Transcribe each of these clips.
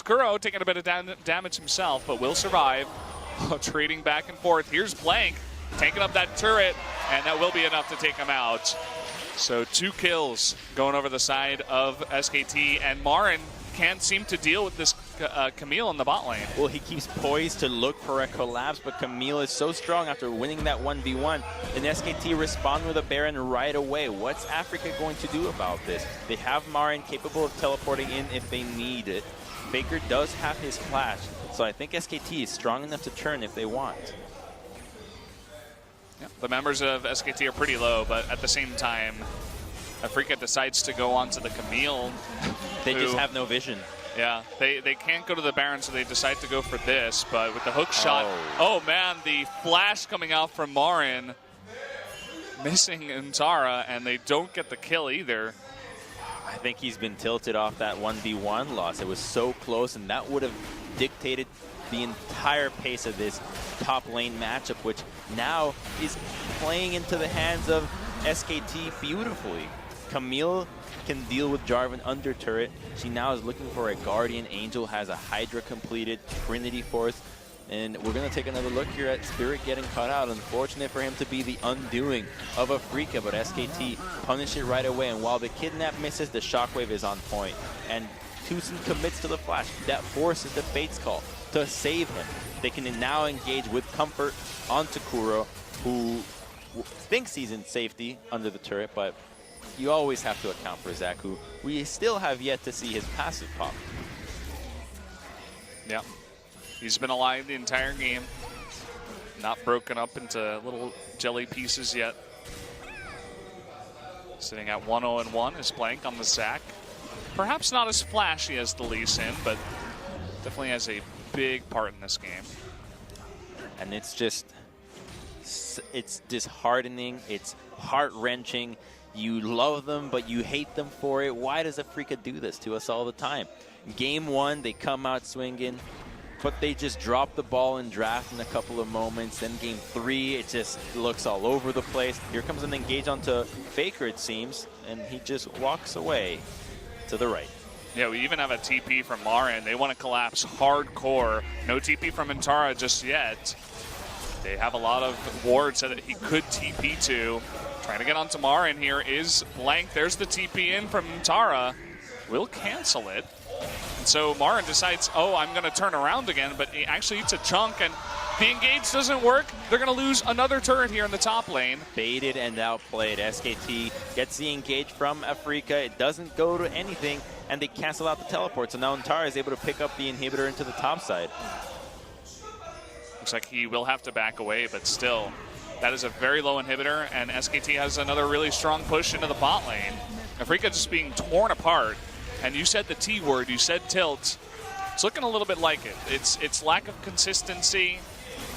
It's Kuro taking a bit of damage himself, but will survive. Trading back and forth. Here's Blank taking up that turret, and that will be enough to take him out. So 2 kills going over the side of SKT, and Marin can't seem to deal with this Camille in the bot lane. Well, he keeps poised to look for a collapse, but Camille is so strong after winning that 1v1, and SKT respond with a Baron right away. What's Africa going to do about this? They have Marin capable of teleporting in if they need it. Faker does have his flash, so I think SKT is strong enough to turn if they want. Yeah, the members of SKT are pretty low, but at the same time, Africa decides to go on to the Camille. They just have no vision. Yeah, they can't go to the Baron, so they decide to go for this, but with the hook shot, oh man, the flash coming out from Marin, missing Intara, and they don't get the kill either. I think he's been tilted off that 1v1 loss. It was so close, and that would have dictated the entire pace of this top lane matchup, which now is playing into the hands of SKT beautifully. Camille can deal with Jarvan under turret. She now is looking for a Guardian. Angel has a Hydra completed, Trinity Force, and we're going to take another look here at Spirit getting cut out. Unfortunate for him to be the undoing of Afrika, but SKT punish it right away, and while the kidnap misses, the shockwave is on point, and Tucson commits to the flash. That forces the Fate's Call to save him. They can now engage with comfort onto Kuro, who thinks he's in safety under the turret, but you always have to account for Zach, who we still have yet to see his passive pop. Yeah, he's been alive the entire game. Not broken up into little jelly pieces yet. Sitting at 1-0-1 is Blank on the Zach. Perhaps not as flashy as the Lee Sin, but definitely has a big part in this game. And it's just, it's disheartening, it's heart-wrenching. You love them, but you hate them for it. Why does Afrika do this to us all the time? Game 1, they come out swinging, but they just drop the ball in draft in a couple of moments. Then game 3, it just looks all over the place. Here comes an engage onto Faker, it seems, and he just walks away to the right. Yeah, we even have a TP from Marin. They want to collapse hardcore. No TP from Intara just yet. They have a lot of wards that he could TP to. Trying to get onto Marin here is Blank. There's the TP in from Intara. Will cancel it. And so Marin decides, oh, I'm going to turn around again, but he actually eats a chunk, and the engage doesn't work. They're going to lose another turret here in the top lane. Baited and outplayed. SKT gets the engage from Afrika. It doesn't go to anything, and they cancel out the teleport. So now Intara is able to pick up the inhibitor into the top side. Looks like he will have to back away, but still, that is a very low inhibitor, and SKT has another really strong push into the bot lane. Afrika just being torn apart, and you said the T word, you said tilt. It's looking a little bit like it. It's lack of consistency,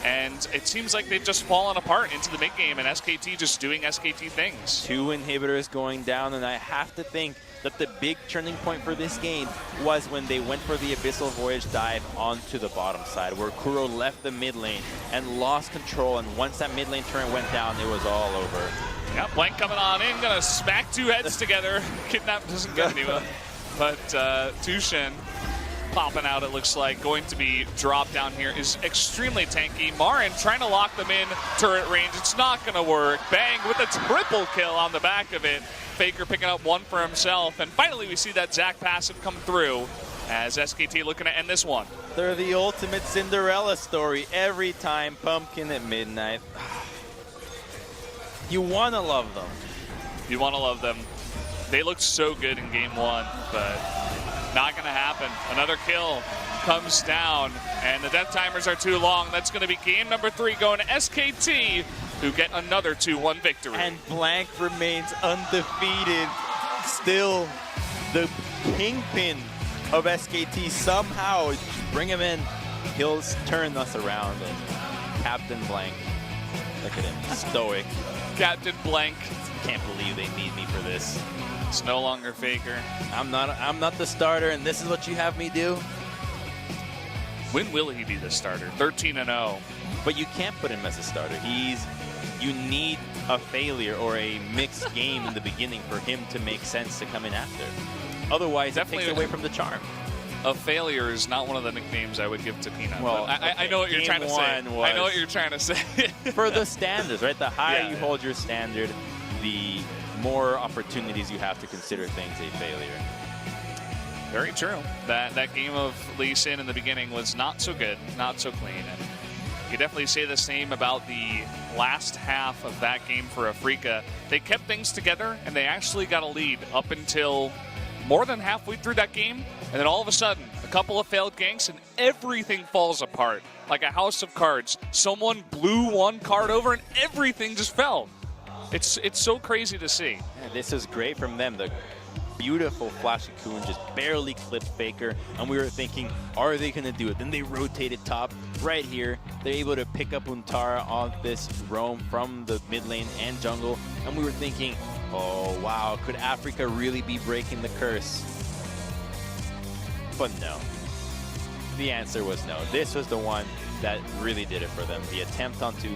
and it seems like they've just fallen apart into the mid game, and SKT just doing SKT things. 2 inhibitors going down, and I have to think that the big turning point for this game was when they went for the Abyssal Voyage dive onto the bottom side, where Kuro left the mid lane and lost control, and once that mid lane turret went down, it was all over. Yeah, Blank coming on in, gonna smack 2 heads together. Kidnap doesn't get anyone, but Tushin popping out, it looks like, going to be dropped down here, is extremely tanky. Marin trying to lock them in turret range. It's not going to work. Bang with a triple kill on the back of it. Faker picking up 1 for himself. And finally, we see that Zac passive come through as SKT looking to end this one. They're the ultimate Cinderella story every time. Pumpkin at midnight. You want to love them. You want to love them. They looked so good in game 1, but not going to happen. Another kill comes down, and the death timers are too long. That's going to be game number 3 going to SKT, who get another 2-1 victory. And Blank remains undefeated. Still the kingpin of SKT. Somehow, bring him in. He'll turn us around. And Captain Blank, look at him, stoic. Captain Blank. Can't believe they need me for this. It's no longer Faker. I'm not the starter, and this is what you have me do? When will he be the starter? 13-0. But you can't put him as a starter. You need a failure or a mixed game in the beginning for him to make sense to come in after. Otherwise, it takes away from the charm. A failure is not one of the nicknames I would give to Peanut. Well, I know what you're trying to say. I know what you're trying to say. For the standards, right? The higher you yeah. hold your standard, the more opportunities you have to consider things a failure. Very true. That game of Lee Sin in the beginning was not so good, not so clean. And you definitely say the same about the last half of that game for Afrika. They kept things together, and they actually got a lead up until more than halfway through that game. And then all of a sudden, a couple of failed ganks, and everything falls apart. Like a house of cards. Someone blew one card over, and everything just fell. It's so crazy to see. Yeah, this is great from them. The beautiful Flash Cocoon just barely clipped Faker, and we were thinking, are they going to do it? Then they rotated top right here. They're able to pick up Untara on this roam from the mid lane and jungle, and we were thinking, oh wow, could Afrika really be breaking the curse? But no. The answer was no. This was the one that really did it for them. The attempt onto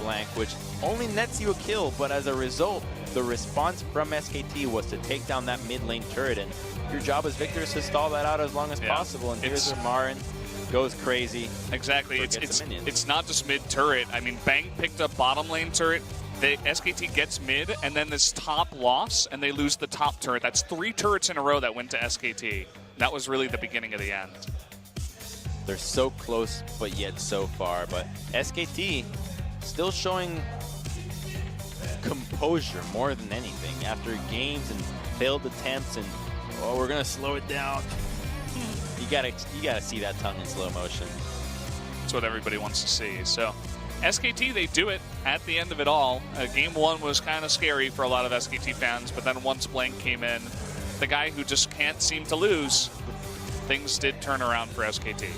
Blank, which only nets you a kill, but as a result, the response from SKT was to take down that mid lane turret, and your job as Victor is to stall that out as long as possible. And here's where Marin goes crazy. Exactly. It's not just mid turret. I mean, Bang picked up bottom lane turret. The SKT gets mid, and then this top loss, and they lose the top turret. That's 3 turrets in a row that went to SKT. That was really the beginning of the end. They're so close, but yet so far. But SKT still showing composure more than anything after games and failed attempts, and oh, we're gonna slow it down. You gotta see that tongue in slow motion. That's what everybody wants to see. So SKT, they do it at the end of it all. Game 1 was kind of scary for a lot of SKT fans, but then once Blank came in, the guy who just can't seem to lose, things did turn around for SKT.